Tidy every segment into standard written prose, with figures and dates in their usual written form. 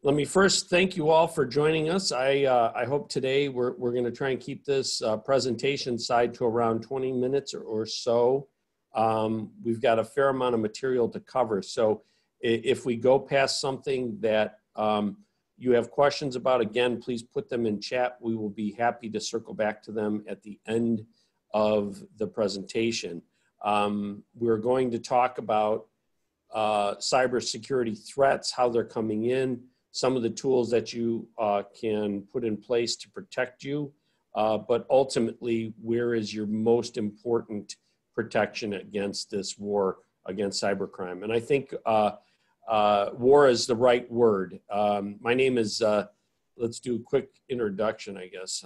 Let me first thank you all for joining us. I hope today we're going to try and keep this presentation side to around 20 minutes or so. We've got a fair amount of material to cover. So if we go past something that you have questions about, again, please put them in chat. We will be happy to circle back to them at the end of the presentation. We're going to talk about cybersecurity threats, how they're coming in, some of the tools that you can put in place to protect you, but ultimately, where is your most important protection against this war against cybercrime? And I think war is the right word. My name is, let's do a quick introduction, I guess.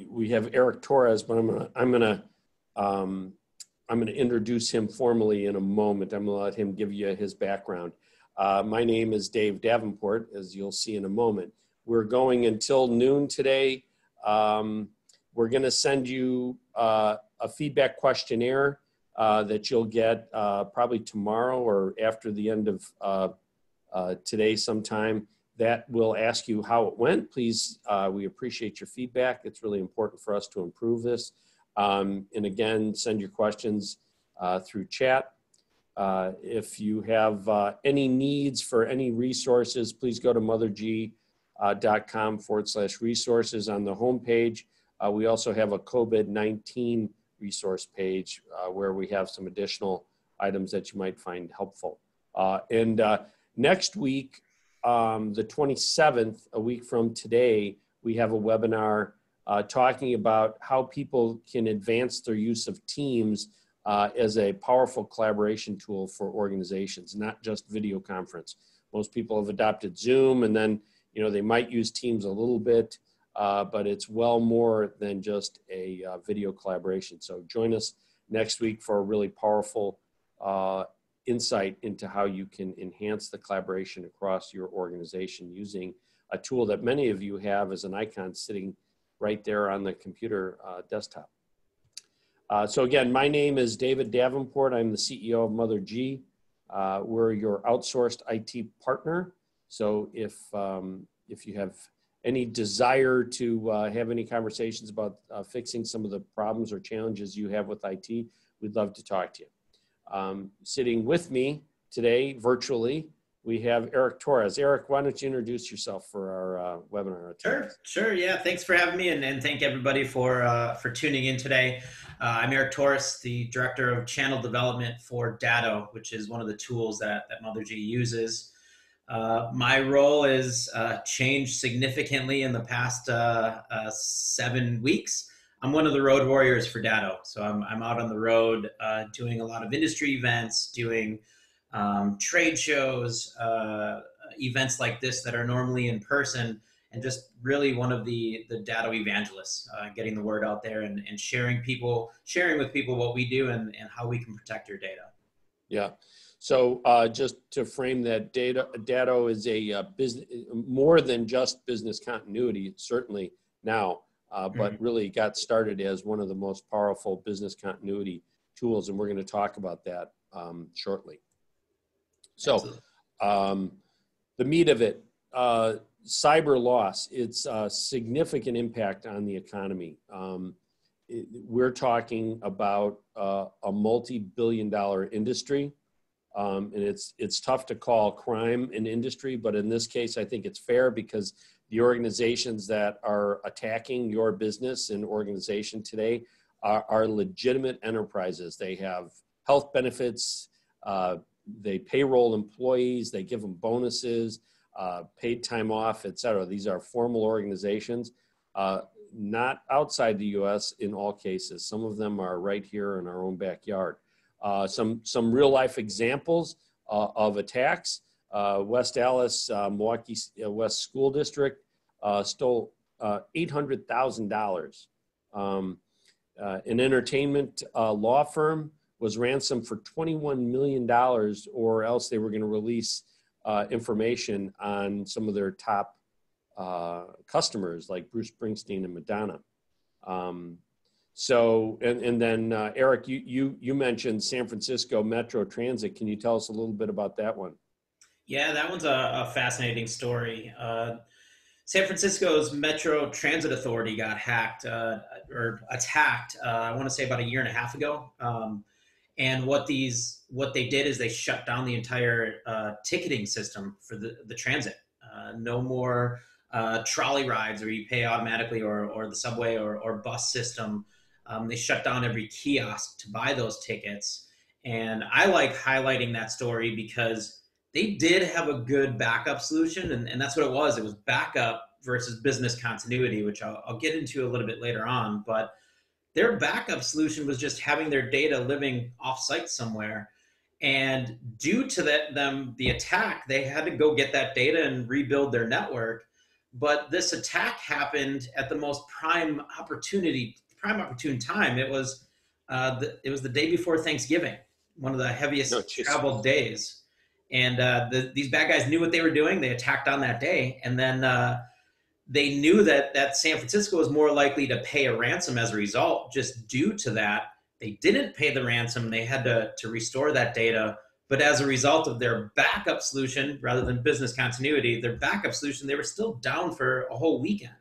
We have Eric Torres, but I'm gonna introduce him formally in a moment. I'm gonna let him give you his background. My name is Dave Davenport, as you'll see in a moment. We're going until noon today. We're gonna send you a feedback questionnaire that you'll get probably tomorrow or after the end of today sometime. That will ask you how it went. Please, we appreciate your feedback. It's really important for us to improve this. And again, send your questions through chat. If you have any needs for any resources, please go to motherg.com/resources on the homepage. We also have a COVID-19 resource page where we have some additional items that you might find helpful. And next week, the 27th, a week from today, we have a webinar talking about how people can advance their use of Teams as a powerful collaboration tool for organizations, not just video conference. Most people have adopted Zoom, and then they might use Teams a little bit, but it's well more than just a video collaboration. So join us next week for a really powerful insight into how you can enhance the collaboration across your organization using a tool that many of you have as an icon sitting right there on the computer desktop. So again, my name is David Davenport. I'm the CEO of MotherG. We're your outsourced IT partner. So if you have any desire to have any conversations about fixing some of the problems or challenges you have with IT, we'd love to talk to you. Sitting with me today, virtually, we have Eric Torres. Eric, why don't you introduce yourself for our webinar? Sure. Yeah, thanks for having me, and thank everybody for tuning in today. I'm Eric Torres, the Director of Channel Development for Datto, which is one of the tools that MotherG uses. My role is changed significantly in the past 7 weeks. I'm one of the road warriors for Datto. So I'm out on the road doing a lot of industry events, doing trade shows, events like this that are normally in person, and just really one of the Datto evangelists, getting the word out there and sharing with people what we do and how we can protect your data. Yeah. So just to frame that, Datto is a business, more than just business continuity, certainly now, but really got started as one of the most powerful business continuity tools, and we're going to talk about that shortly. So the meat of it, cyber loss, it's a significant impact on the economy. We're talking about a multi-billion-dollar industry. And it's tough to call crime an industry, but in this case, I think it's fair because the organizations that are attacking your business and organization today are legitimate enterprises. They have health benefits, they payroll employees, they give them bonuses, paid time off, et cetera. These are formal organizations, not outside the US in all cases. Some of them are right here in our own backyard. Some real life examples of attacks. West Allis, Milwaukee West School District stole $800,000. An entertainment law firm was ransomed for $21 million, or else they were going to release information on some of their top customers like Bruce Springsteen and Madonna. So, and then Eric, you mentioned San Francisco Metro Transit. Can you tell us a little bit about that one? Yeah, that one's a fascinating story. San Francisco's Metro Transit Authority got hacked or attacked. I want to say about a year and a half ago. And what they did is they shut down the entire ticketing system for the transit. No more trolley rides where you pay automatically, or the subway or bus system. They shut down every kiosk to buy those tickets. And I like highlighting that story because they did have a good backup solution, and that's what it was. It was backup versus business continuity, which I'll get into a little bit later on. But their backup solution was just having their data living off-site somewhere. And due to the attack, they had to go get that data and rebuild their network. But this attack happened at the most prime opportune time. It was the day before Thanksgiving, one of the No, heaviest just traveled days. And these bad guys knew what they were doing. They attacked on that day, and then they knew that San Francisco was more likely to pay a ransom as a result. Just due to that, they didn't pay the ransom. They had to restore that data. But as a result of their backup solution, rather than business continuity, their backup solution, they were still down for a whole weekend.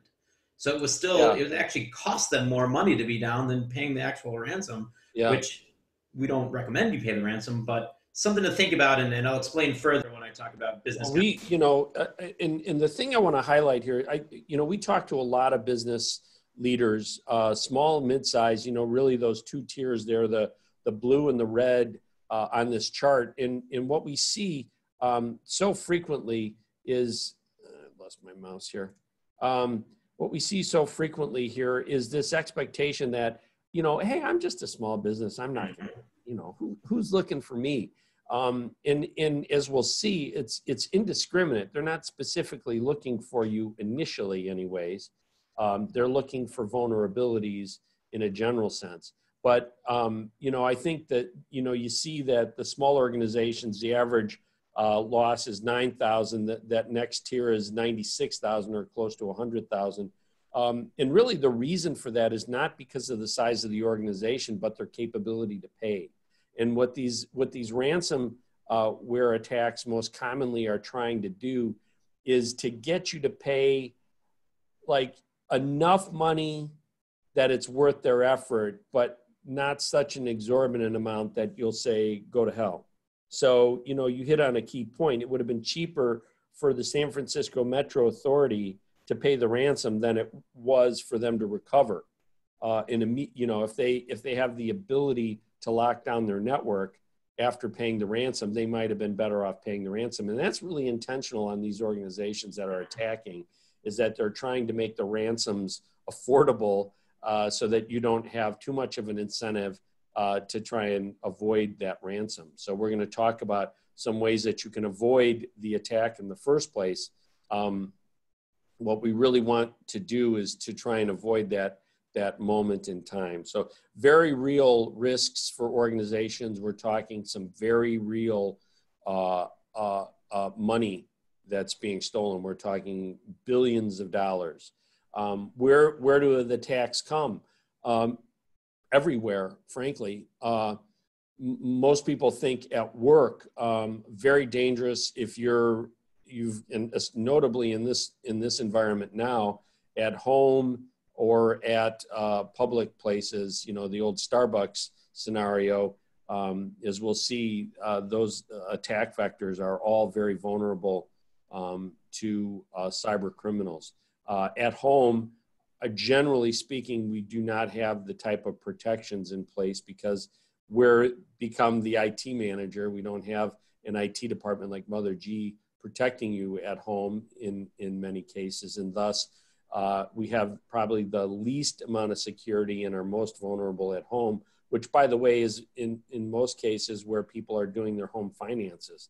So yeah, it was actually cost them more money to be down than paying the actual ransom, yeah. which we don't recommend you pay the ransom, but something to think about. And I'll explain further when I talk about business Well, continuity. and the thing I want to highlight here, we talk to a lot of business leaders, small, mid-size, really those two tiers there, the blue and the red on this chart. And what we see so frequently is, I lost my mouse here. What we see so frequently here is this expectation that, hey, I'm just a small business. I'm not, who's looking for me? And as we'll see, it's indiscriminate. They're not specifically looking for you initially anyways. They're looking for vulnerabilities in a general sense. But, I think that, you see that the small organizations, the average loss is 9,000. That next tier is 96,000 or close to 100,000. And really the reason for that is not because of the size of the organization, but their capability to pay. And what these ransomware attacks most commonly are trying to do is to get you to pay like enough money that it's worth their effort, but not such an exorbitant amount that you'll say, go to hell. So, you hit on a key point. It would have been cheaper for the San Francisco Metro Authority to pay the ransom than it was for them to recover. If they have the ability to lock down their network after paying the ransom, they might have been better off paying the ransom. And that's really intentional on these organizations that are attacking, is that they're trying to make the ransoms affordable so that you don't have too much of an incentive to try and avoid that ransom. So we're going to talk about some ways that you can avoid the attack in the first place. What we really want to do is to try and avoid that moment in time. So very real risks for organizations. We're talking some very real money that's being stolen. We're talking billions of dollars. Where do the attacks come? Everywhere, frankly. Most people think at work, very dangerous if and notably in this environment now, at home or at public places, the old Starbucks scenario, as we'll see, those attack vectors are all very vulnerable to cyber criminals. At home, generally speaking, we do not have the type of protections in place because we're become the IT manager. We don't have an IT department like MotherG protecting you at home in many cases, and thus we have probably the least amount of security and are most vulnerable at home, which, by the way, is in most cases where people are doing their home finances.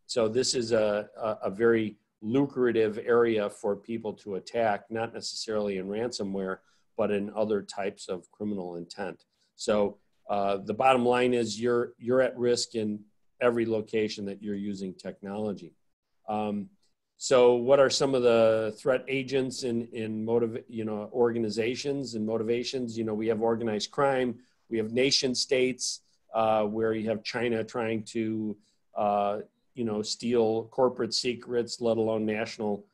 So this is a very lucrative area for people to attack, not necessarily in ransomware, but in other types of criminal intent. So the bottom line is you're at risk in every location that you're using technology. So what are some of the threat agents in organizations and motivations? We have organized crime, we have nation states where you have China trying to steal corporate secrets, let alone national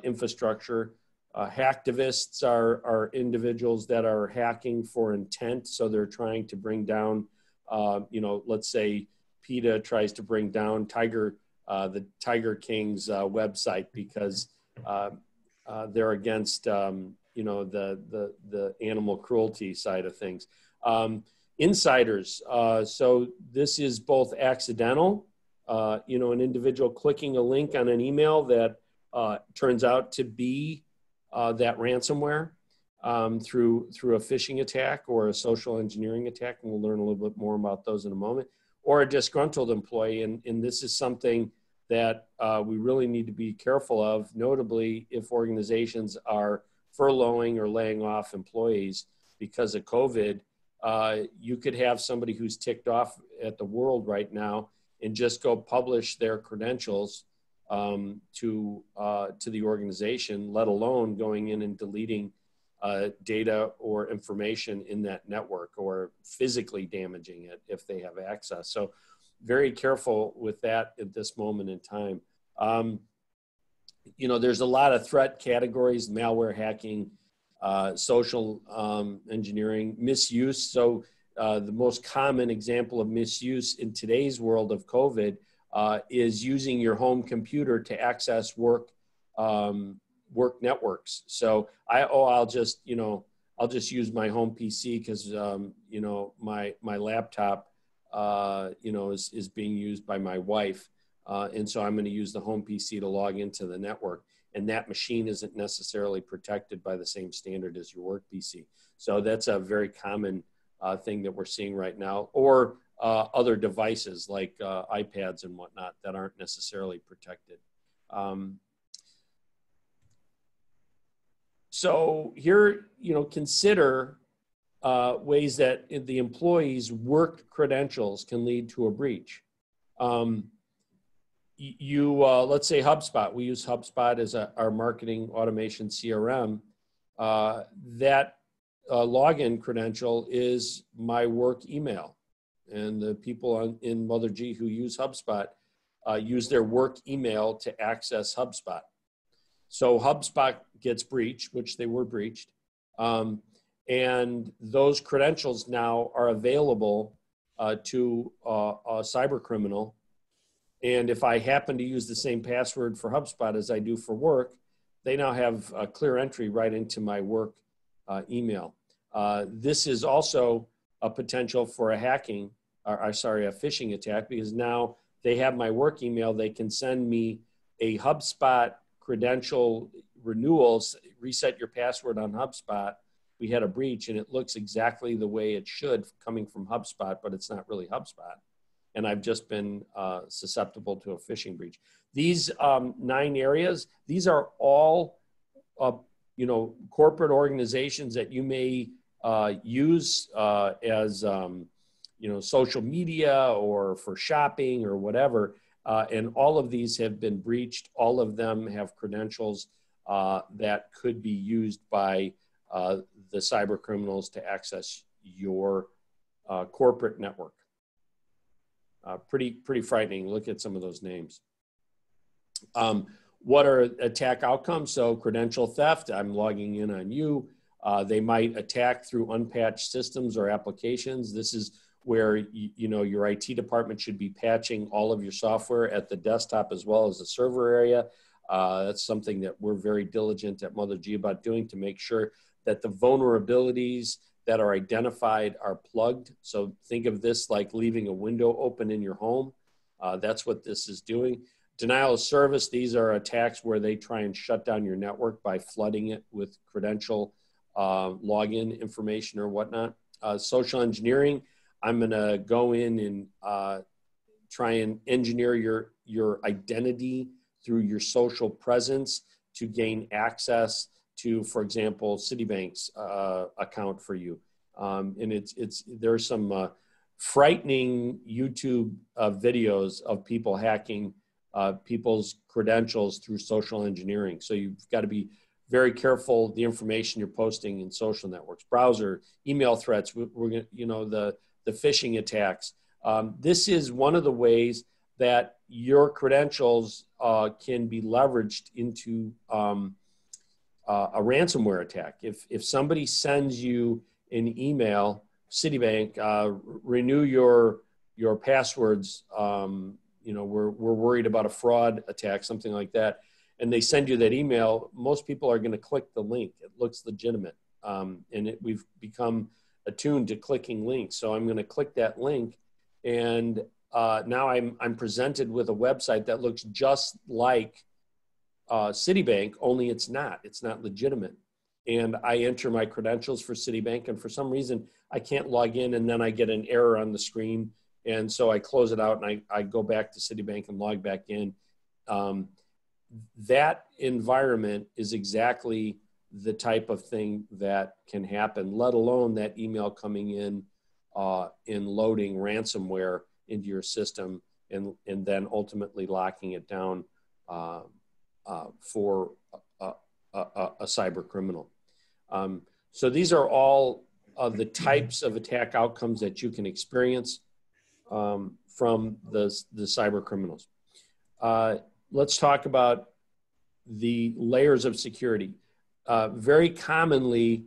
infrastructure. Hacktivists are individuals that are hacking for intent. So they're trying to bring down, let's say PETA tries to bring down the Tiger King's website because they're against, the animal cruelty side of things. Insiders. So this is both accidental, an individual clicking a link on an email that turns out to be that ransomware through a phishing attack or a social engineering attack. And we'll learn a little bit more about those in a moment. Or a disgruntled employee. And this is something that we really need to be careful of, notably if organizations are furloughing or laying off employees because of COVID. You could have somebody who's ticked off at the world right now and just go publish their credentials to the organization, let alone going in and deleting data or information in that network or physically damaging it if they have access. So very careful with that at this moment in time. There's a lot of threat categories: malware, hacking, social engineering, misuse. So the most common example of misuse in today's world of COVID is using your home computer to access work networks. So I'll just use my home PC because my laptop is being used by my wife, and so I'm going to use the home PC to log into the network. And that machine isn't necessarily protected by the same standard as your work PC. So that's a very common thing that we're seeing right now. Or other devices like iPads and whatnot that aren't necessarily protected. So here, consider ways that the employee's work credentials can lead to a breach. Let's say HubSpot. We use HubSpot as our marketing automation CRM. That login credential is my work email. And the people in MotherG who use HubSpot use their work email to access HubSpot. So HubSpot gets breached, which they were breached. And those credentials now are available to a cyber criminal. And if I happen to use the same password for HubSpot as I do for work, they now have a clear entry right into my work email. This is also a potential for a phishing attack, because now they have my work email. They can send me a HubSpot credential renewals, reset your password on HubSpot. We had a breach and it looks exactly the way it should coming from HubSpot, but it's not really HubSpot. And I've just been susceptible to a phishing breach. These 9 areas, these are all, corporate organizations that you may use as, social media or for shopping or whatever. And all of these have been breached. All of them have credentials that could be used by the cyber criminals to access your corporate network. Pretty frightening. Look at some of those names. What are attack outcomes? So credential theft, I'm logging in on you. They might attack through unpatched systems or applications. This is where your IT department should be patching all of your software at the desktop as well as the server area. That's something that we're very diligent at MotherG about doing to make sure that the vulnerabilities that are identified are plugged. So think of this like leaving a window open in your home. That's what this is doing. Denial of service, these are attacks where they try and shut down your network by flooding it with credential login information or whatnot. Social engineering, I'm gonna go in and try and engineer your identity through your social presence to gain access to, for example, Citibank's account for you. And there's some frightening YouTube videos of people hacking people's credentials through social engineering. So you've got to be very careful the information you're posting in social networks, browser, email threats. We're going to, the phishing attacks. This is one of the ways that your credentials can be leveraged into a ransomware attack. If somebody sends you an email, Citibank, renew your passwords, we're worried about a fraud attack, something like that, and they send you that email, most people are going to click the link. It looks legitimate. We've become attuned to clicking links. So I'm going to click that link, and now I'm presented with a website that looks just like Citibank, only it's not legitimate. And I enter my credentials for Citibank, and for some reason I can't log in, and then I get an error on the screen. And so I close it out and I go back to Citibank and log back in. That environment is exactly the type of thing that can happen, let alone that email coming in loading ransomware into your system and then ultimately locking it down for a cyber criminal. So these are all of the types of attack outcomes that you can experience from the cyber criminals. Let's talk about the layers of security. Very commonly,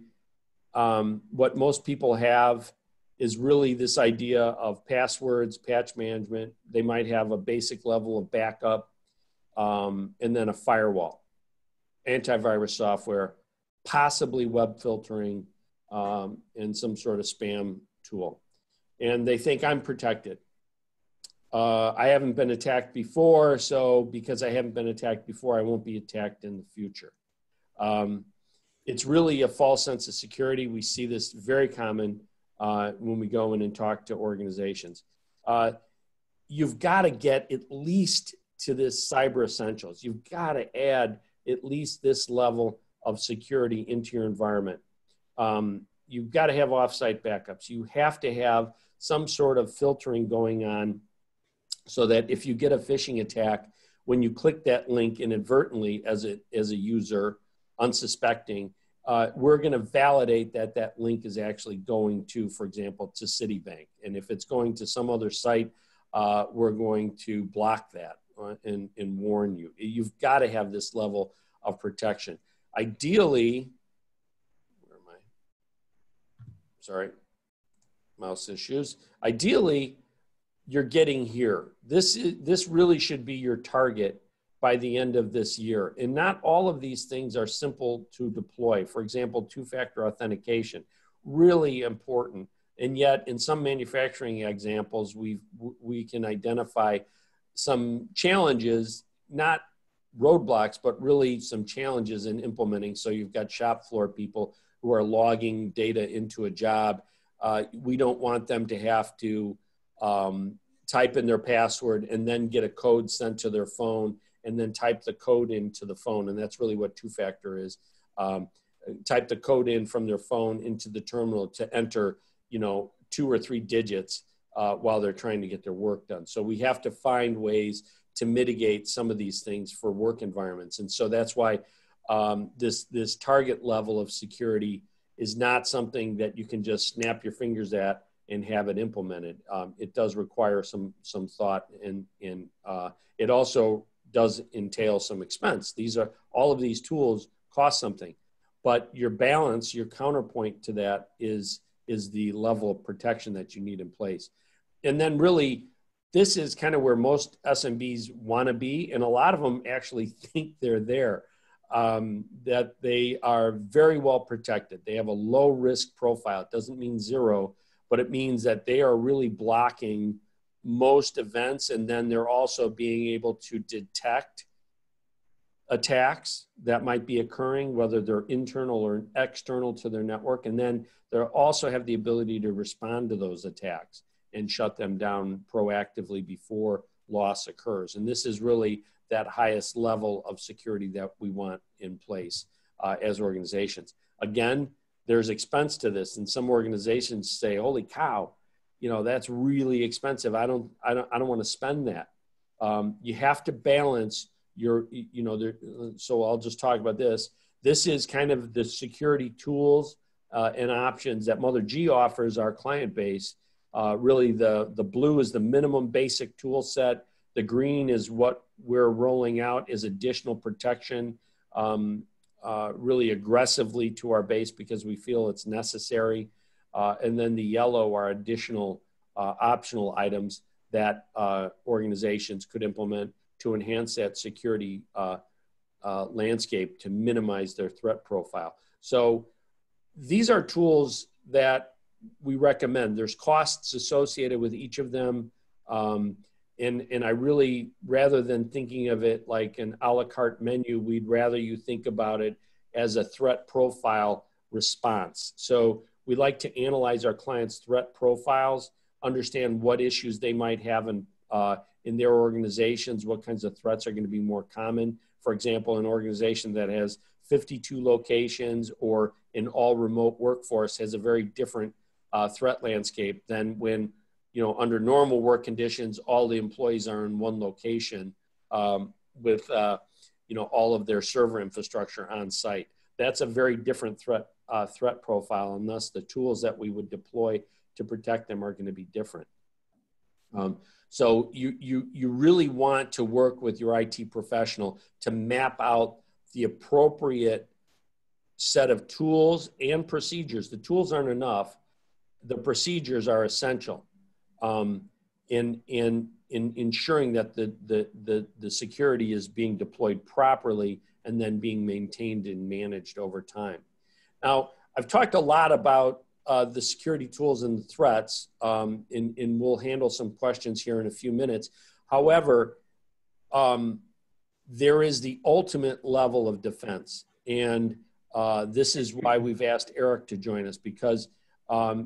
what most people have is really this idea of passwords, patch management. They might have a basic level of backup, and then a firewall, antivirus software, possibly web filtering, and some sort of spam tool. And they think I'm protected. I haven't been attacked before, so because I haven't been attacked before, I won't be attacked in the future. It's really a false sense of security. We see this very common when we go in and talk to organizations. You've got to get at least to this cyber essentials. You've got to add at least this level of security into your environment. You've got to have offsite backups. You have to have some sort of filtering going on so that if you get a phishing attack, when you click that link inadvertently as a user, unsuspecting, we're going to validate that that link is actually going to, for example, to Citibank. And if it's going to some other site, we're going to block that and warn you. You've got to have this level of protection. Ideally, where am I? Sorry, mouse issues. Ideally, you're getting here. This really should be your target by the end of this year. And not all of these things are simple to deploy. For example, two-factor authentication, really important. And yet in some manufacturing examples, we can identify some challenges, not roadblocks, but really some challenges in implementing. So you've got shop floor people who are logging data into a job. We don't want them to have to type in their password and then get a code sent to their phone and then type the code into the phone. And that's really what two-factor is. Type the code in from their phone into the terminal to enter, 2 or 3 digits while they're trying to get their work done. So we have to find ways to mitigate some of these things for work environments. And so that's why this target level of security is not something that you can just snap your fingers at and have it implemented. It does require some thought, and it also does entail some expense. All of these tools cost something, but your balance, your counterpoint to that is the level of protection that you need in place. And then really, this is kind of where most SMBs want to be, and a lot of them actually think they're there, that they are very well protected. They have a low risk profile. It doesn't mean zero, but it means that they are really blocking most events, and then they're also being able to detect attacks that might be occurring, whether they're internal or external to their network. And then they also have the ability to respond to those attacks and shut them down proactively before loss occurs. And this is really that highest level of security that we want in place as organizations. Again, there's expense to this, and some organizations say, "Holy cow, that's really expensive. I don't want to spend that." You have to balance so I'll just talk about this. This is kind of the security tools and options that MotherG offers our client base. Really, the blue is the minimum basic tool set. The green is what we're rolling out as additional protection, really aggressively to our base because we feel it's necessary. And then the yellow are additional optional items that organizations could implement to enhance that security landscape to minimize their threat profile. So these are tools that we recommend. There's costs associated with each of them. And I really, rather than thinking of it like an a la carte menu, we'd rather you think about it as a threat profile response. So we like to analyze our clients' threat profiles, understand what issues they might have in their organizations, what kinds of threats are going to be more common. For example, an organization that has 52 locations or an all remote workforce has a very different threat landscape than when, under normal work conditions, all the employees are in one location with, all of their server infrastructure on site. That's a very different threat profile, and thus the tools that we would deploy to protect them are going to be different. So you really want to work with your IT professional to map out the appropriate set of tools and procedures. The tools aren't enough. The procedures are essential in ensuring that the security is being deployed properly and then being maintained and managed over time. Now, I've talked a lot about the security tools and the threats, and we'll handle some questions here in a few minutes. However, there is the ultimate level of defense. And this is why we've asked Eric to join us, because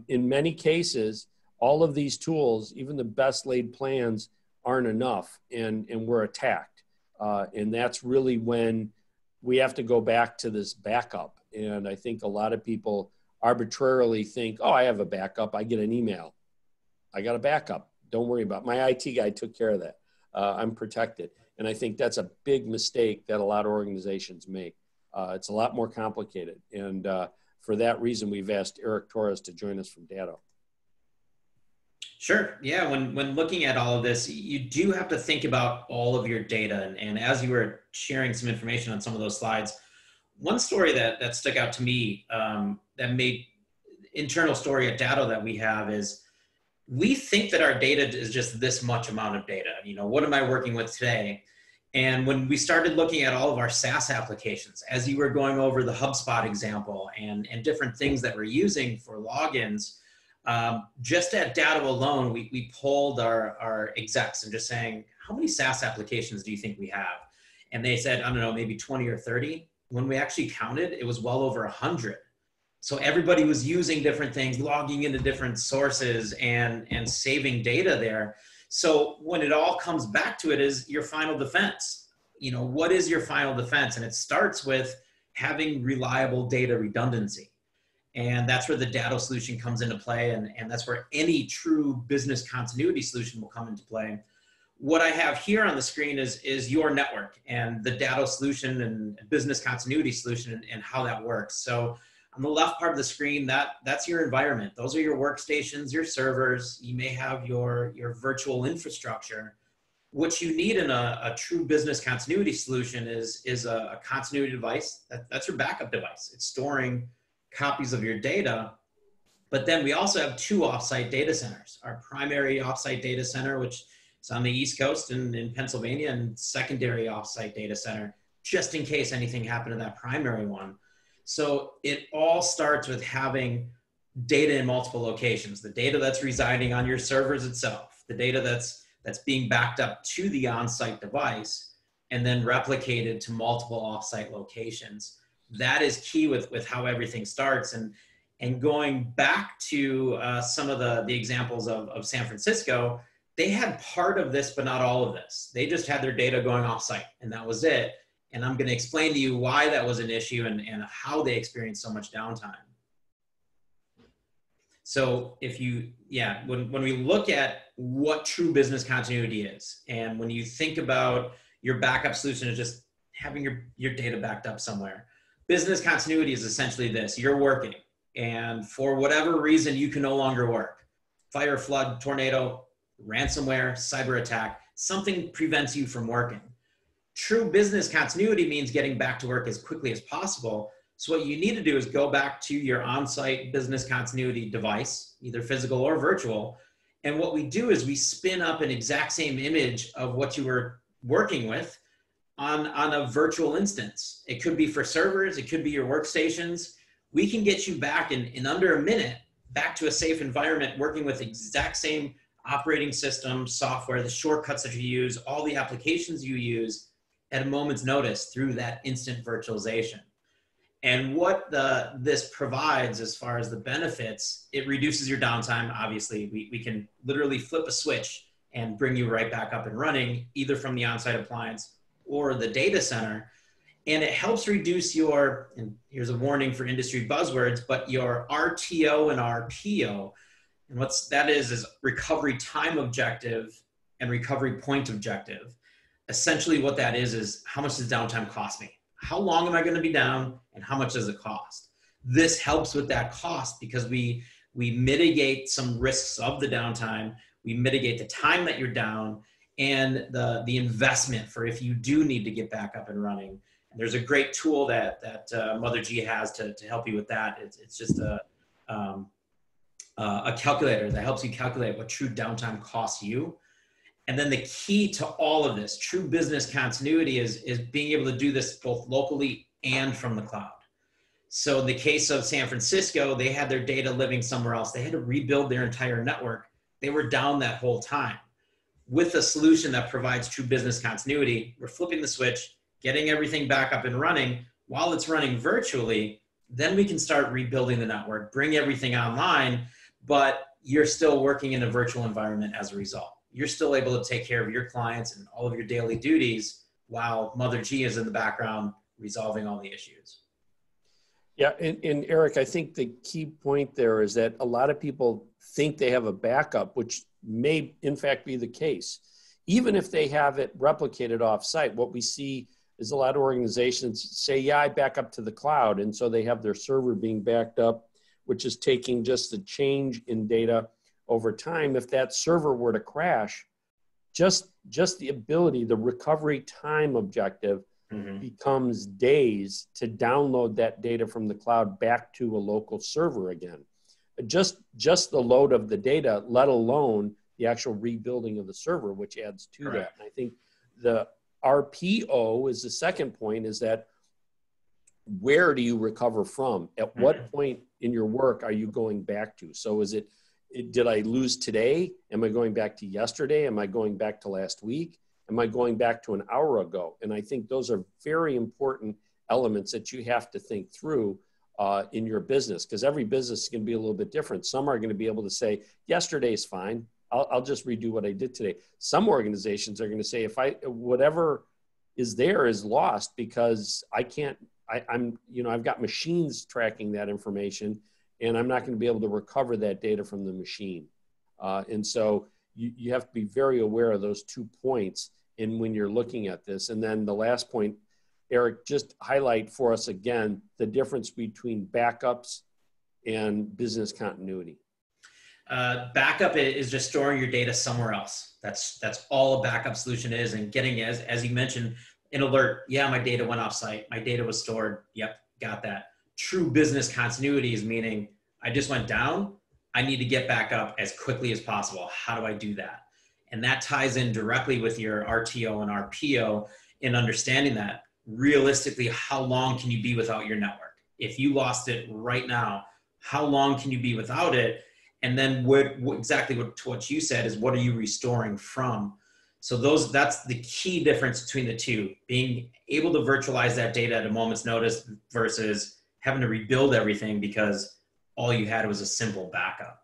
in many cases, all of these tools, even the best laid plans, aren't enough, and we're attacked. And that's really when we have to go back to this backup. And I think a lot of people arbitrarily think, oh, I have a backup. I get an email. I got a backup. Don't worry about it. My IT guy took care of that. I'm protected. And I think that's a big mistake that a lot of organizations make. It's a lot more complicated. And for that reason, we've asked Eric Torres to join us from Datto. Sure. Yeah. When looking at all of this, you do have to think about all of your data. And as you were sharing some information on some of those slides, one story that stuck out to me that made internal story at Datto that we have is we think that our data is just this much amount of data. What am I working with today? And when we started looking at all of our SaaS applications, as you were going over the HubSpot example and different things that we're using for logins, just at Datto alone, we polled our execs and just saying, how many SaaS applications do you think we have? And they said, I don't know, maybe 20 or 30. When we actually counted, it was well over 100. So everybody was using different things, logging into different sources and saving data there. So when it all comes back to it is your final defense. What is your final defense? And it starts with having reliable data redundancy. And that's where the Datto solution comes into play. And that's where any true business continuity solution will come into play. What I have here on the screen is your network and the Datto solution and business continuity solution and how that works. So on the left part of the screen, that's your environment. Those are your workstations, your servers. You may have your virtual infrastructure. What you need in a true business continuity solution is a continuity device. That's your backup device. It's storing copies of your data. But then we also have two offsite data centers. Our primary offsite data center, which is on the East Coast in Pennsylvania, and secondary offsite data center, just in case anything happened to that primary one. So it all starts with having data in multiple locations, the data that's residing on your servers itself, the data that's being backed up to the on-site device, and then replicated to multiple off-site locations. That is key with how everything starts. And going back to some of the examples of San Francisco, they had part of this, but not all of this. They just had their data going off-site, and that was it. And I'm going to explain to you why that was an issue and how they experienced so much downtime. So when we look at what true business continuity is, and when you think about your backup solution is just having your data backed up somewhere, business continuity is essentially this: you're working, and for whatever reason, you can no longer work. Fire, flood, tornado, ransomware, cyber attack, something prevents you from working. True business continuity means getting back to work as quickly as possible. So what you need to do is go back to your on-site business continuity device, either physical or virtual. And what we do is we spin up an exact same image of what you were working with on a virtual instance. It could be for servers, it could be your workstations. We can get you back in under a minute, back to a safe environment, working with exact same operating system, software, the shortcuts that you use, all the applications you use at a moment's notice through that instant virtualization. And what this provides as far as the benefits, it reduces your downtime. Obviously, we can literally flip a switch and bring you right back up and running, either from the on-site appliance or the data center. And it helps reduce your, and here's a warning for industry buzzwords, but your RTO and RPO. And what's that is recovery time objective and recovery point objective. Essentially what that is how much does downtime cost me? How long am I going to be down and how much does it cost? This helps with that cost because we mitigate some risks of the downtime. We mitigate the time that you're down and the investment for if you do need to get back up and running. And there's a great tool that MotherG has to help you with that. It's just a calculator that helps you calculate what true downtime costs you. And then the key to all of this, true business continuity, is being able to do this both locally and from the cloud. So in the case of San Francisco, they had their data living somewhere else. They had to rebuild their entire network. They were down that whole time. With a solution that provides true business continuity, we're flipping the switch, getting everything back up and running. While it's running virtually, then we can start rebuilding the network, bring everything online, but you're still working in a virtual environment as a result. You're still able to take care of your clients and all of your daily duties while MotherG is in the background resolving all the issues. Yeah, and Eric, I think the key point there is that a lot of people think they have a backup, which may in fact be the case. Even if they have it replicated off-site, what we see is a lot of organizations say, yeah, I back up to the cloud. And so they have their server being backed up, which is taking just the change in data over time. If that server were to crash, just the ability, the recovery time objective becomes days to download that data from the cloud back to a local server again. Just the load of the data, let alone the actual rebuilding of the server, which adds to that. And I think the RPO is the second point, is that where do you recover from? At what point in your work are you going back to? So is it, did I lose today? Am I going back to yesterday? Am I going back to last week? Am I going back to an hour ago? And I think those are very important elements that you have to think through in your business, because every business is going to be a little bit different. Some are going to be able to say, yesterday's fine. I'll just redo what I did today. Some organizations are going to say, whatever is there is lost because I've got machines tracking that information and I'm not going to be able to recover that data from the machine. And so you have to be very aware of those 2 points when you're looking at this. And then the last point, Eric, just highlight for us again, the difference between backups and business continuity. Backup is just storing your data somewhere else. That's all a backup solution is. And getting, as you mentioned, an alert. Yeah, my data went offsite. My data was stored. Yep, got that. True business continuity is meaning I just went down. I need to get back up as quickly as possible. How do I do that? And that ties in directly with your RTO and RPO in understanding that realistically, how long can you be without your network? If you lost it right now, how long can you be without it? And then exactly what you said is, what are you restoring from? So that's the key difference between the two, being able to virtualize that data at a moment's notice versus having to rebuild everything because all you had was a simple backup.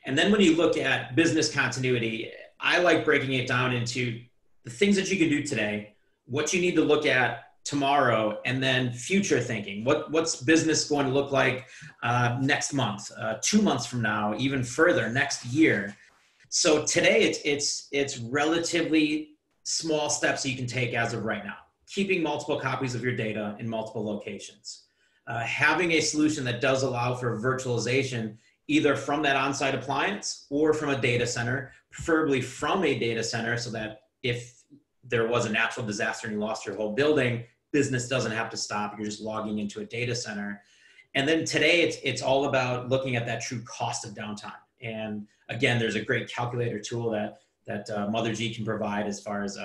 And then when you look at business continuity, I like breaking it down into the things that you can do today, what you need to look at tomorrow, and then future thinking. What's business going to look like next month, 2 months from now, even further, next year? So today it's relatively small steps you can take as of right now. Keeping multiple copies of your data in multiple locations. Having a solution that does allow for virtualization either from that on-site appliance or from a data center, preferably from a data center, so that if there was a natural disaster and you lost your whole building, business doesn't have to stop. You're just logging into a data center. And then today it's all about looking at that true cost of downtime. And again, there's a great calculator tool that MotherG can provide as far as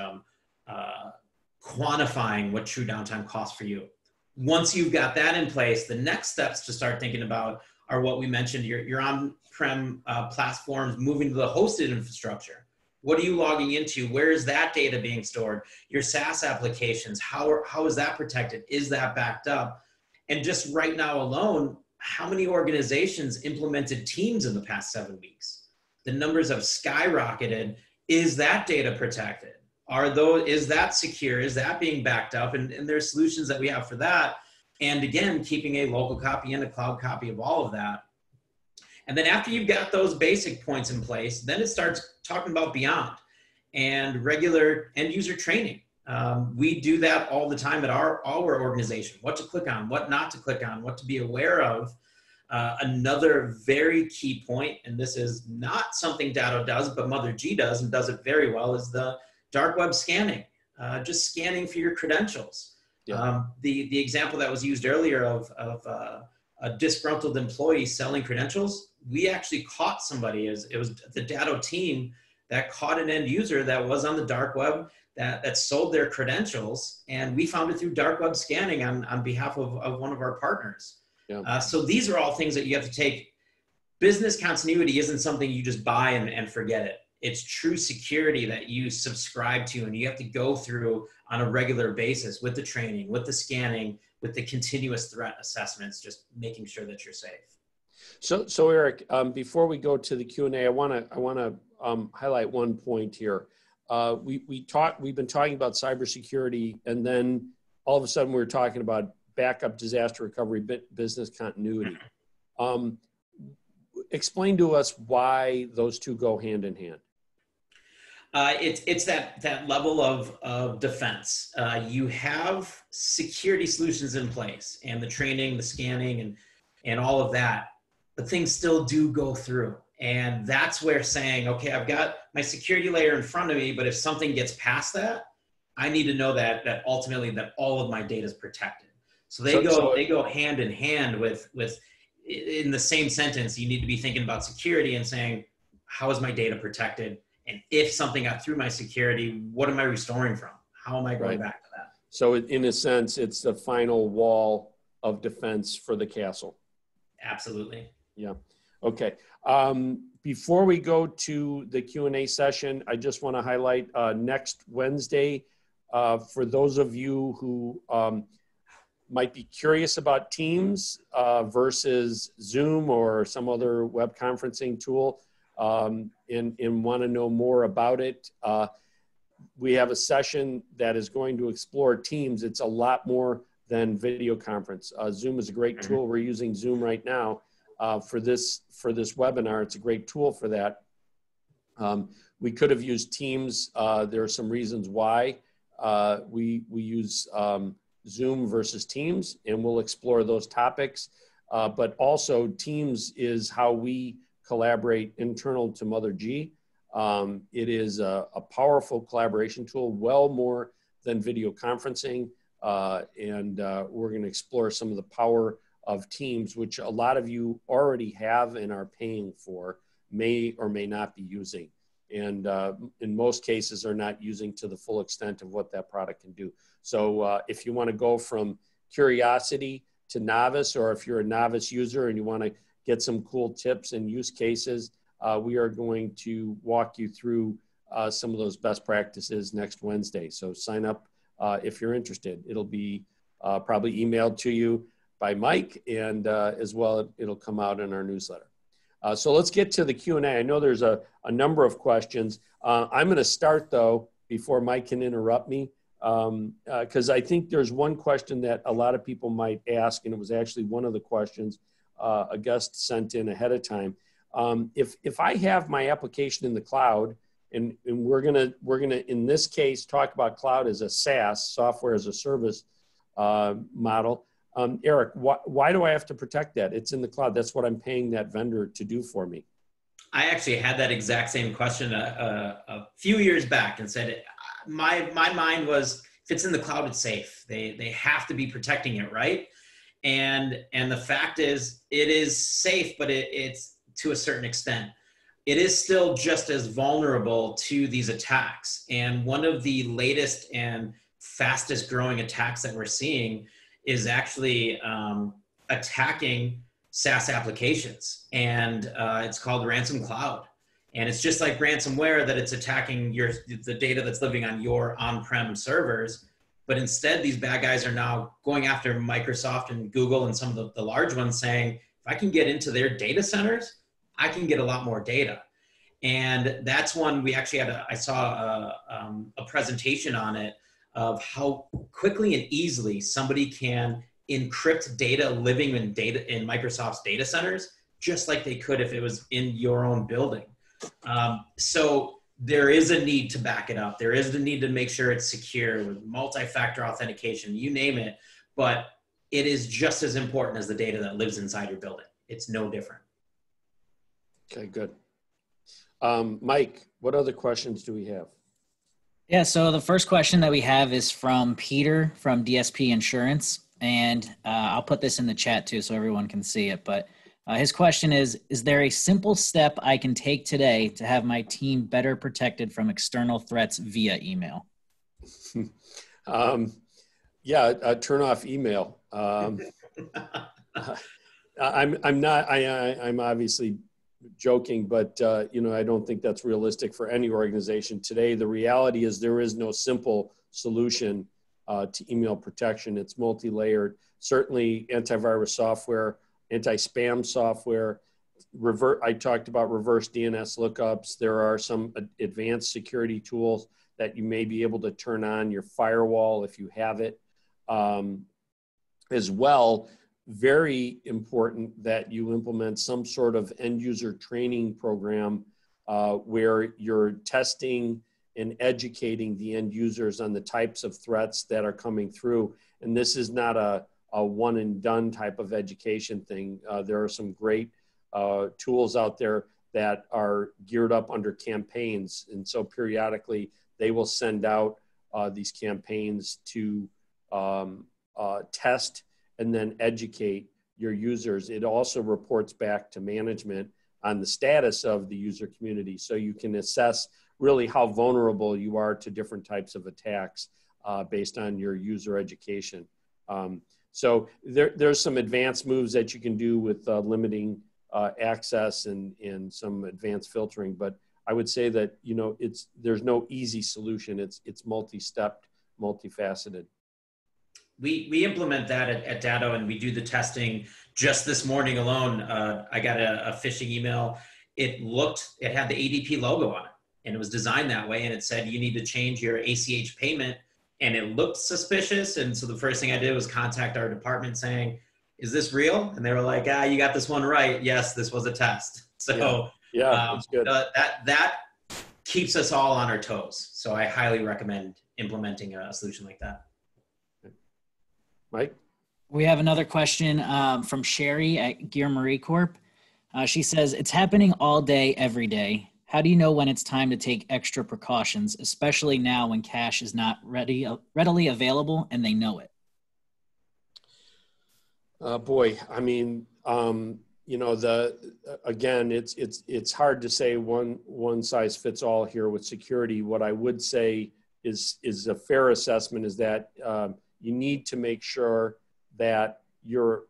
quantifying what true downtime costs for you. Once you've got that in place, the next steps to start thinking about are what we mentioned, your on-prem platforms moving to the hosted infrastructure. What are you logging into? Where is that data being stored? Your SaaS applications, how is that protected? Is that backed up? And just right now alone, how many organizations implemented Teams in the past 7 weeks? The numbers have skyrocketed. Is that data protected? Is that secure? Is that being backed up? And there's solutions that we have for that. And again, keeping a local copy and a cloud copy of all of that. And then after you've got those basic points in place, then it starts talking about beyond and regular end user training. We do that all the time at our organization, what to click on, what not to click on, what to be aware of. Another very key point, and this is not something Datto does, but MotherG does and does it very well, is the dark web scanning, just scanning for your credentials. Yeah. The example that was used earlier of a disgruntled employee selling credentials, we actually caught somebody. It was the Datto team that caught an end user that was on the dark web that sold their credentials, and we found it through dark web scanning on behalf of one of our partners. Yeah. So these are all things that you have to take. Business continuity isn't something you just buy and forget it. It's true security that you subscribe to, and you have to go through on a regular basis with the training, with the scanning, with the continuous threat assessments, just making sure that you're safe. So Eric, before we go to the Q&A, I want to highlight one point here. We've been talking about cybersecurity, and then all of a sudden we're talking about backup, disaster recovery, business continuity. Explain to us why those two go hand in hand. It's that level of defense. You have security solutions in place, and the training, the scanning, and all of that, but things still do go through. And that's where saying, okay, I've got my security layer in front of me, but if something gets past that, I need to know that ultimately that all of my data is protected. So they go hand in hand with in the same sentence. You need to be thinking about security and saying, how is my data protected? And if something got through my security, what am I restoring from? How am I going back to that? So in a sense, it's the final wall of defense for the castle. Absolutely. Yeah. Okay. Before we go to the Q&A session, I just want to highlight next Wednesday, for those of you who might be curious about Teams versus Zoom or some other web conferencing tool, and want to know more about it. We have a session that is going to explore Teams. It's a lot more than video conference. Zoom is a great tool. We're using Zoom right now for this webinar. It's a great tool for that. We could have used Teams. There are some reasons why we use Zoom versus Teams, and we'll explore those topics. But also Teams is how we collaborate internal to MotherG. It is a powerful collaboration tool, well more than video conferencing. And we're going to explore some of the power of Teams, which a lot of you already have and are paying for, may or may not be using. And in most cases are not using to the full extent of what that product can do. So if you want to go from curiosity to novice, or if you're a novice user and you want to get some cool tips and use cases, we are going to walk you through some of those best practices next Wednesday. So sign up if you're interested. It'll be probably emailed to you by Mike, and as well, it'll come out in our newsletter. So let's get to the Q&A. I know there's a number of questions. I'm going to start, though, before Mike can interrupt me, because I think there's one question that a lot of people might ask, and it was actually one of the questions a guest sent in ahead of time. If I have my application in the cloud, and we're gonna in this case talk about cloud as a SaaS, software as a service model. Eric, why do I have to protect that? It's in the cloud. That's what I'm paying that vendor to do for me. I actually had that exact same question a few years back and said, my mind was, if it's in the cloud, it's safe. They have to be protecting it, right? And the fact is, it is safe, but it's to a certain extent. It is still just as vulnerable to these attacks. And one of the latest and fastest growing attacks that we're seeing is actually attacking SaaS applications. And it's called ransom cloud. And it's just like ransomware, that it's attacking the data that's living on your on-prem servers. But instead, these bad guys are now going after Microsoft and Google and some of the large ones, saying, if I can get into their data centers, I can get a lot more data. And that's one we actually had, I saw a presentation on it of how quickly and easily somebody can encrypt data living in Microsoft's data centers, just like they could if it was in your own building. So there is a need to back it up. There is the need to make sure it's secure with multi-factor authentication, you name it, but it is just as important as the data that lives inside your building. It's no different. Okay, good. Mike, what other questions do we have? Yeah, so the first question that we have is from Peter from DSP Insurance, and I'll put this in the chat too so everyone can see it, but his question is there a simple step I can take today to have my team better protected from external threats via email? Turn off email. I'm obviously joking, but I don't think that's realistic for any organization today. The reality is there is no simple solution to email protection. It's multi-layered. Certainly antivirus software, anti-spam software, I talked about reverse DNS lookups. There are some advanced security tools that you may be able to turn on your firewall if you have it. As well, very important that you implement some sort of end user training program where you're testing and educating the end users on the types of threats that are coming through. And this is not a one and done type of education thing. There are some great tools out there that are geared up under campaigns. And so periodically they will send out these campaigns to test and then educate your users. It also reports back to management on the status of the user community. So you can assess really how vulnerable you are to different types of attacks based on your user education. So there's some advanced moves that you can do with limiting access and some advanced filtering. But I would say that, there's no easy solution. It's multi-stepped, multifaceted. We implement that at Datto, and we do the testing. Just this morning alone, I got a phishing email. It had the ADP logo on it, and it was designed that way. And it said, you need to change your ACH payment. And it looked suspicious. And so the first thing I did was contact our department saying, is this real? And they were like, you got this one right. Yes, this was a test. So that's good. That keeps us all on our toes. So I highly recommend implementing a solution like that. Mike? We have another question from Sherry at Gear Marie Corp. She says, it's happening all day, every day. How do you know when it's time to take extra precautions, especially now when cash is not readily available and they know it? Again, it's hard to say one size fits all here with security. What I would say is a fair assessment is that you need to make sure that you're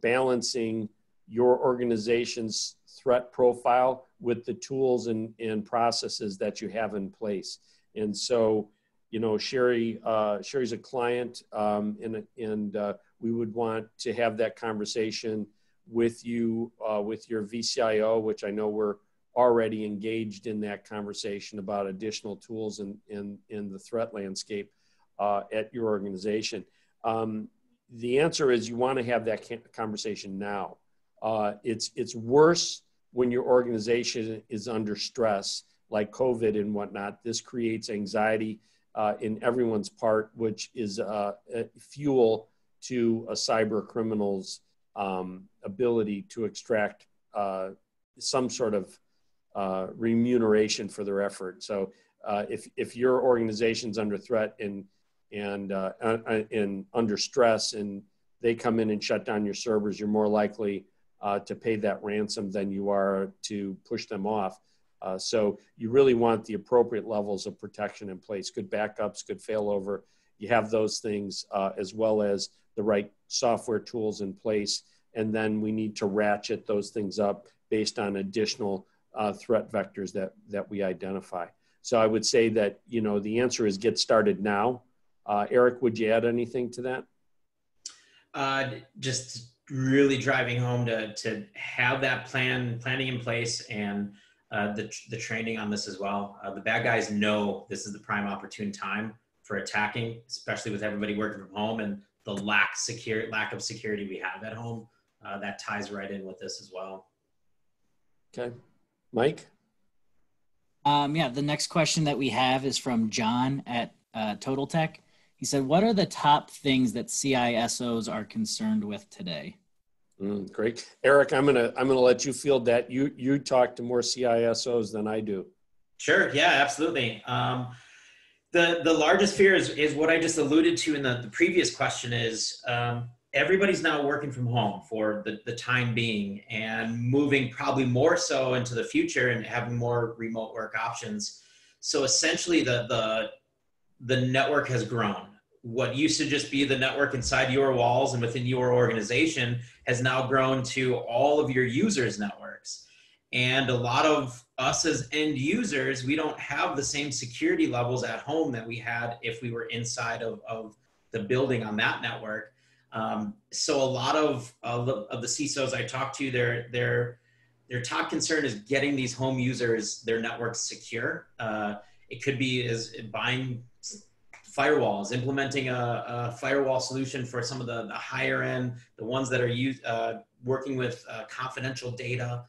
balancing your organization's threat profile with the tools and processes that you have in place. And so, Sherry's a client, and we would want to have that conversation with you, with your VCIO, which I know we're already engaged in that conversation about additional tools in the threat landscape at your organization. The answer is you want to have that conversation now. It's worse when your organization is under stress, like COVID and whatnot. This creates anxiety in everyone's part, which is fuel to a cyber criminal's ability to extract some sort of remuneration for their effort. So if your organization's under threat and under stress, and they come in and shut down your servers, you're more likely to pay that ransom than you are to push them off. So you really want the appropriate levels of protection in place, good backups, good failover. You have those things as well as the right software tools in place. And then we need to ratchet those things up based on additional threat vectors that we identify. So I would say that, the answer is get started now. Eric, would you add anything to that? Just really driving home to have that planning in place, and the training on this as well. The bad guys know this is the prime opportune time for attacking, especially with everybody working from home and the lack of security we have at home. That ties right in with this as well. Okay. Mike? The next question that we have is from John at Total Tech. He said, what are the top things that CISOs are concerned with today? Great. Eric, I'm gonna let you field that. You talk to more CISOs than I do. Sure. Yeah, absolutely. The largest fear is what I just alluded to in the previous question is everybody's now working from home for the time being, and moving probably more so into the future and having more remote work options. So essentially the network has grown. What used to just be the network inside your walls and within your organization has now grown to all of your users' networks. And a lot of us as end users, we don't have the same security levels at home that we had if we were inside of the building on that network. So a lot of the CISOs I talk to, their top concern is getting these home users, their networks secure. It could be as buying firewalls, implementing a firewall solution for some of the higher end, the ones that are working with confidential data,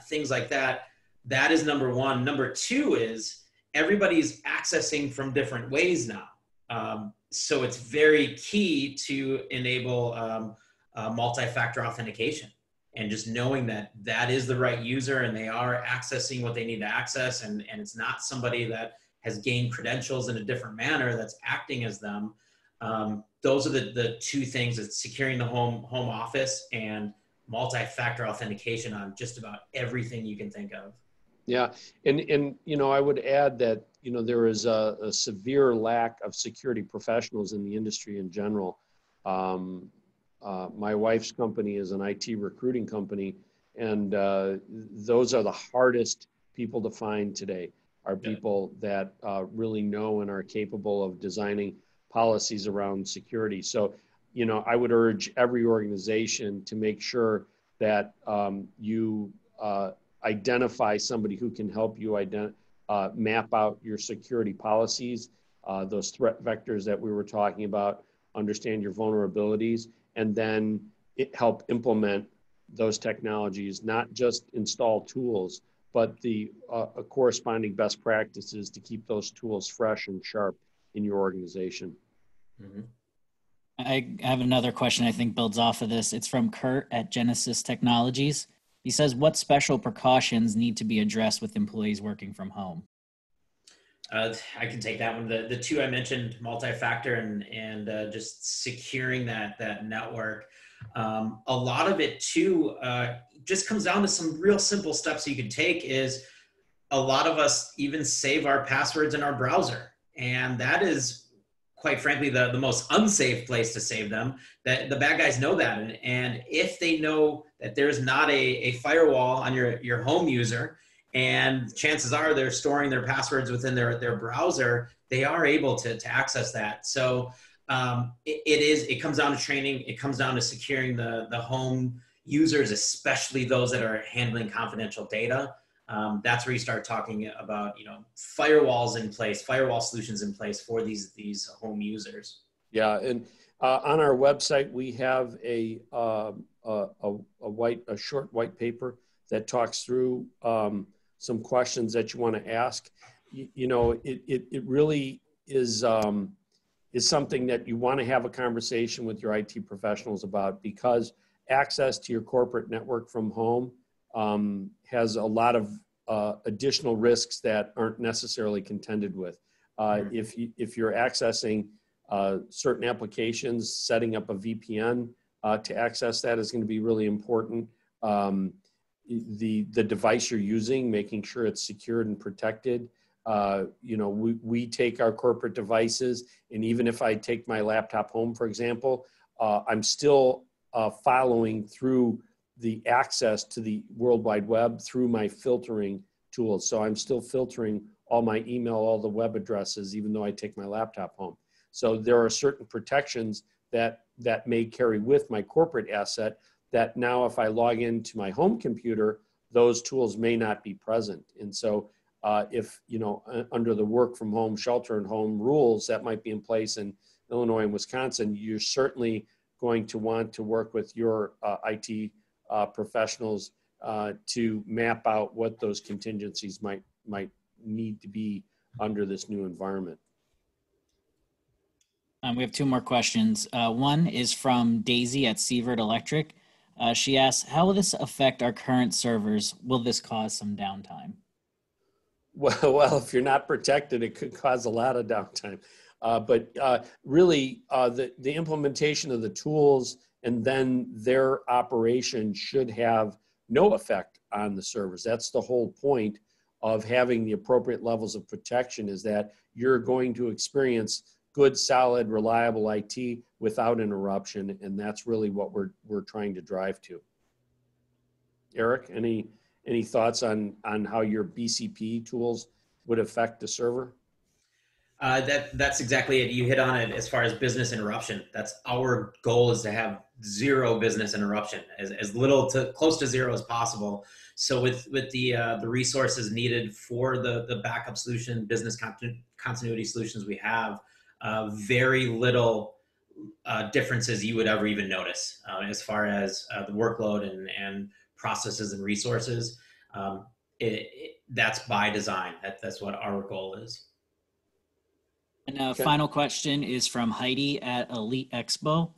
things like that. That is number one. Number two is everybody's accessing from different ways now. So it's very key to enable multi-factor authentication, and just knowing that that is the right user and they are accessing what they need to access, and it's not somebody that has gained credentials in a different manner that's acting as them. Those are the two things: it's securing the home office and multi-factor authentication on just about everything you can think of. Yeah, and I would add that there is a severe lack of security professionals in the industry in general. My wife's company is an IT recruiting company, and those are the hardest people to find today. Are people that really know and are capable of designing policies around security. So, I would urge every organization to make sure that you identify somebody who can help you map out your security policies, those threat vectors that we were talking about, understand your vulnerabilities, and then help implement those technologies, not just install tools, but the corresponding best practices to keep those tools fresh and sharp in your organization. Mm-hmm. I have another question I think builds off of this. It's from Kurt at Genesis Technologies. He says, what special precautions need to be addressed with employees working from home? I can take that one. The two I mentioned, multi-factor and just securing that network. A lot of it too just comes down to some real simple steps you can take. Is a lot of us even save our passwords in our browser, and that is quite frankly the most unsafe place to save them. That the bad guys know that, and if they know that there's not a firewall on your home user, and chances are they're storing their passwords within their browser, they are able to access that. So it comes down to training. It comes down to securing the home users, especially those that are handling confidential data. That's where you start talking about, firewalls in place, firewall solutions in place for these home users. Yeah, and on our website we have a short white paper that talks through some questions that you want to ask. It really is is something that you want to have a conversation with your IT professionals about, because access to your corporate network from home has a lot of additional risks that aren't necessarily contended with. If you're accessing certain applications, setting up a VPN to access that is going to be really important. The device you're using, making sure it's secured and protected. We take our corporate devices, and even if I take my laptop home, for example, I'm still following through the access to the World Wide Web through my filtering tools. So I'm still filtering all my email, all the web addresses, even though I take my laptop home. So there are certain protections that may carry with my corporate asset that now if I log into my home computer, those tools may not be present. And so if, under the work from home, shelter and home rules that might be in place in Illinois and Wisconsin, you're certainly going to want to work with your IT professionals to map out what those contingencies might need to be under this new environment. We have two more questions. One is from Daisy at Sievert Electric. She asks, how will this affect our current servers? Will this cause some downtime? Well, if you're not protected, it could cause a lot of downtime. But really, the implementation of the tools and then their operation should have no effect on the servers. That's the whole point of having the appropriate levels of protection, is that you're going to experience good, solid, reliable IT without interruption, and that's really what we're trying to drive to. Eric, any thoughts on how your BCP tools would affect the server? That's exactly it. You hit on it as far as business interruption. That's our goal, is to have zero business interruption, as little to close to zero as possible. So with the resources needed for the backup solution, business continuity solutions we have, very little differences you would ever even notice as far as the workload and processes and resources. That's by design. That's what our goal is. And a final question is from Heidi at Elite Expo.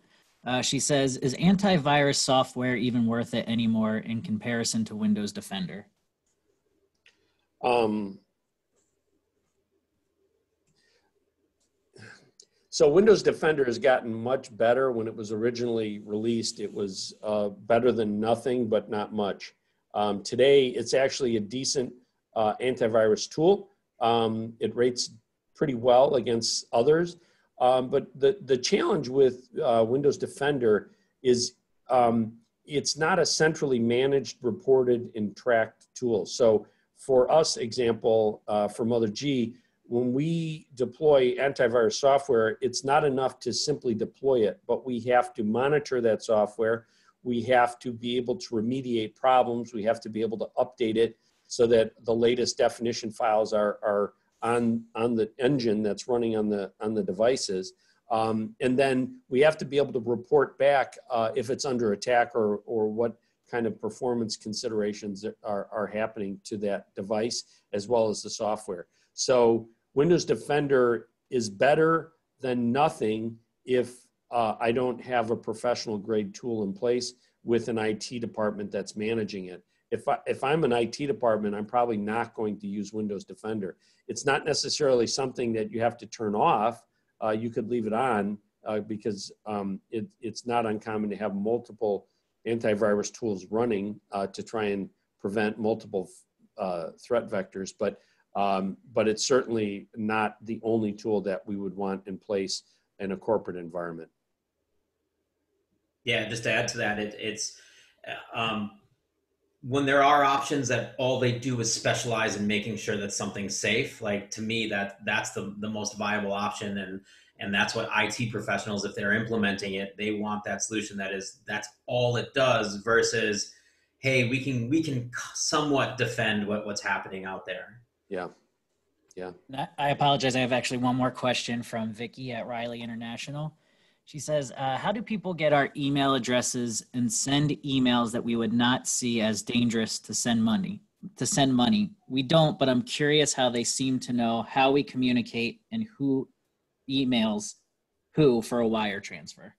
She says, is antivirus software even worth it anymore in comparison to Windows Defender? So Windows Defender has gotten much better. When it was originally released, it was better than nothing, but not much. Today, it's actually a decent antivirus tool. It rates pretty well against others. But the challenge with Windows Defender is it's not a centrally managed, reported, and tracked tool. So for us, example, for MotherG, when we deploy antivirus software, it's not enough to simply deploy it, but we have to monitor that software. We have to be able to remediate problems. We have to be able to update it so that the latest definition files are on the engine that's running on the devices. And then we have to be able to report back if it's under attack or what kind of performance considerations are happening to that device, as well as the software. So Windows Defender is better than nothing if I don't have a professional grade tool in place with an IT department that's managing it. If I'm an IT department, I'm probably not going to use Windows Defender. It's not necessarily something that you have to turn off. You could leave it on because it's not uncommon to have multiple antivirus tools running to try and prevent multiple threat vectors. But it's certainly not the only tool that we would want in place in a corporate environment. Yeah, just to add to that, it's when there are options that all they do is specialize in making sure that something's safe, like, to me, that's the most viable option. And that's what IT professionals, if they're implementing it, they want that solution that's all it does, versus, hey, we can somewhat defend what's happening out there. Yeah. Yeah. I apologize. I have actually one more question from Vicky at Riley International. She says, how do people get our email addresses and send emails that we would not see as dangerous to send money? We don't, but I'm curious how they seem to know how we communicate and who emails who for a wire transfer?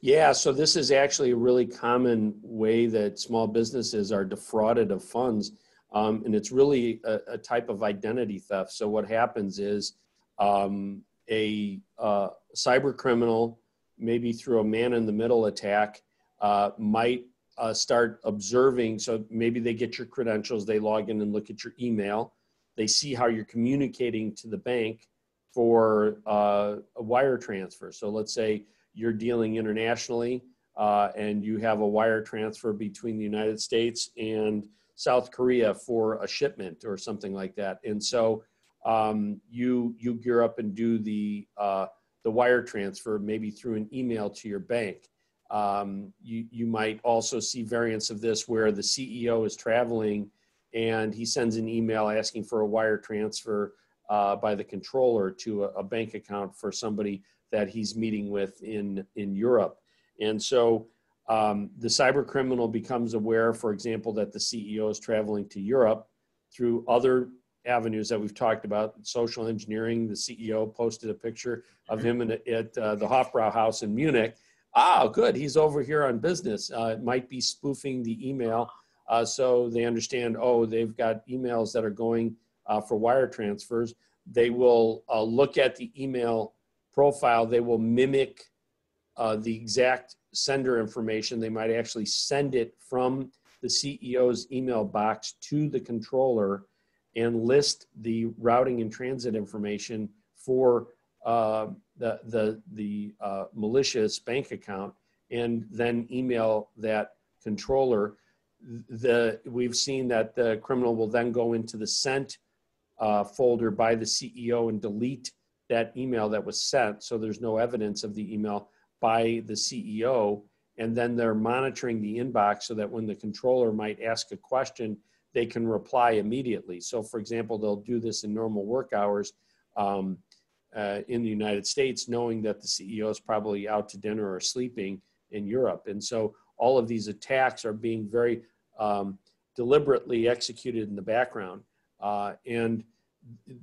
Yeah, so this is actually a really common way that small businesses are defrauded of funds. And it's really a type of identity theft. So what happens is a cyber criminal, maybe through a man-in-the-middle attack, might start observing. So maybe they get your credentials, they log in and look at your email. They see how you're communicating to the bank for a wire transfer. So let's say you're dealing internationally and you have a wire transfer between the United States and South Korea for a shipment or something like that. And so you gear up and do the wire transfer, maybe through an email to your bank. You might also see variants of this where the CEO is traveling and he sends an email asking for a wire transfer by the controller to a bank account for somebody that he's meeting with in Europe. And so the cyber criminal becomes aware, for example, that the CEO is traveling to Europe through other avenues that we've talked about, social engineering. The CEO posted a picture of him at the Hofbrauhaus in Munich. Oh, good, he's over here on business. It might be spoofing the email so they understand, oh, they've got emails that are going for wire transfers. They will look at the email profile. They will mimic the exact sender information. They might actually send it from the CEO's email box to the controller and list the routing and transit information for the malicious bank account, and then email that controller. We've seen that the criminal will then go into the sent folder by the CEO and delete that email that was sent, so there's no evidence of the email by the CEO, and then they're monitoring the inbox so that when the controller might ask a question, they can reply immediately. So for example, they'll do this in normal work hours in the United States, knowing that the CEO is probably out to dinner or sleeping in Europe. And so all of these attacks are being very deliberately executed in the background. And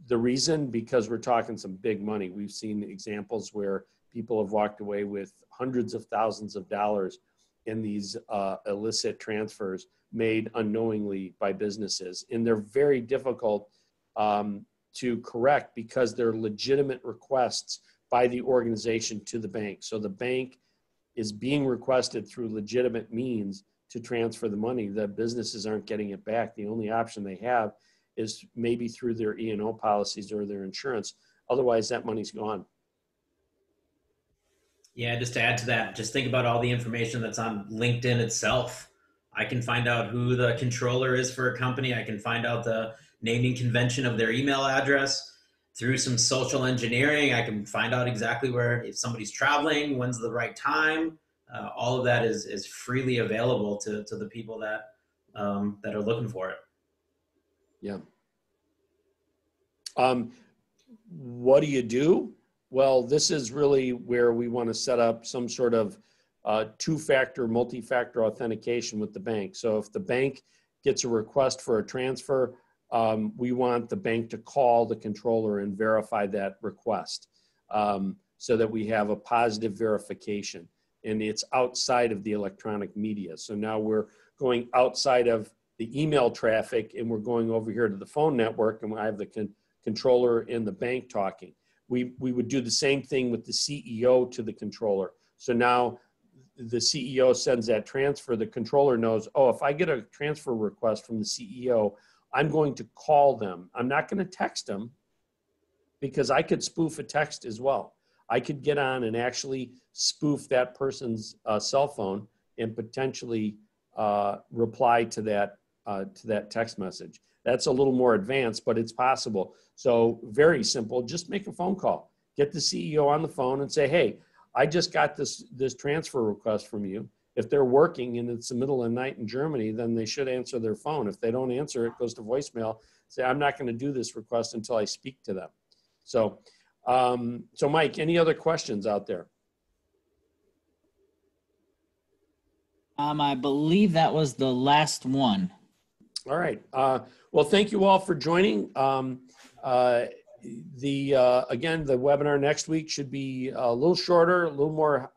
the reason, because we're talking some big money. We've seen examples where people have walked away with hundreds of thousands of dollars in these illicit transfers made unknowingly by businesses. And they're very difficult to correct because they're legitimate requests by the organization to the bank. So the bank is being requested through legitimate means to transfer the money. The businesses aren't getting it back. The only option they have is maybe through their E&O policies or their insurance. Otherwise, that money's gone. Yeah, just to add to that, just think about all the information that's on LinkedIn itself. I can find out who the controller is for a company. I can find out the naming convention of their email address. Through some social engineering, I can find out exactly where, if somebody's traveling, when's the right time. All of that is freely available to the people that are looking for it. Yeah. What do you do? Well, this is really where we want to set up some sort of two-factor, multi-factor authentication with the bank. So if the bank gets a request for a transfer, we want the bank to call the controller and verify that request so that we have a positive verification. And it's outside of the electronic media. So now we're going outside of the email traffic and we're going over here to the phone network, and I have the controller and the bank talking. We would do the same thing with the CEO to the controller. So now the CEO sends that transfer. The controller knows, oh, if I get a transfer request from the CEO, I'm going to call them. I'm not going to text them, because I could spoof a text as well. I could get on and actually spoof that person's cell phone and potentially reply to that text message. That's a little more advanced, but it's possible. So very simple, just make a phone call. Get the CEO on the phone and say, hey, I just got this transfer request from you. If they're working and it's the middle of the night in Germany, then they should answer their phone. If they don't answer, it goes to voicemail. Say, I'm not going to do this request until I speak to them. So, so Mike, any other questions out there? I believe that was the last one. All right. Well, thank you all for joining. Again, the webinar next week should be a little shorter, a little more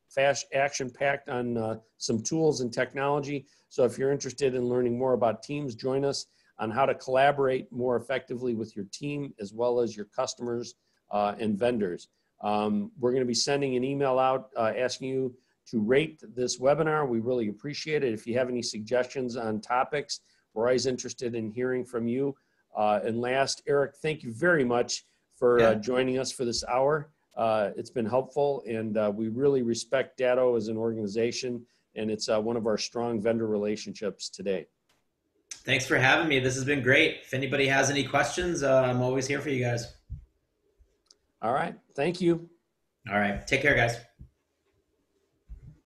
fast action packed on some tools and technology. So if you're interested in learning more about Teams, join us on how to collaborate more effectively with your team as well as your customers and vendors. We're going to be sending an email out asking you to rate this webinar. We really appreciate it. If you have any suggestions on topics, we're always interested in hearing from you. And last, Eric, thank you very much for joining us for this hour. It's been helpful, and we really respect Datto as an organization, and it's one of our strong vendor relationships today. Thanks for having me. This has been great. If anybody has any questions, I'm always here for you guys. All right. Thank you. All right. Take care, guys.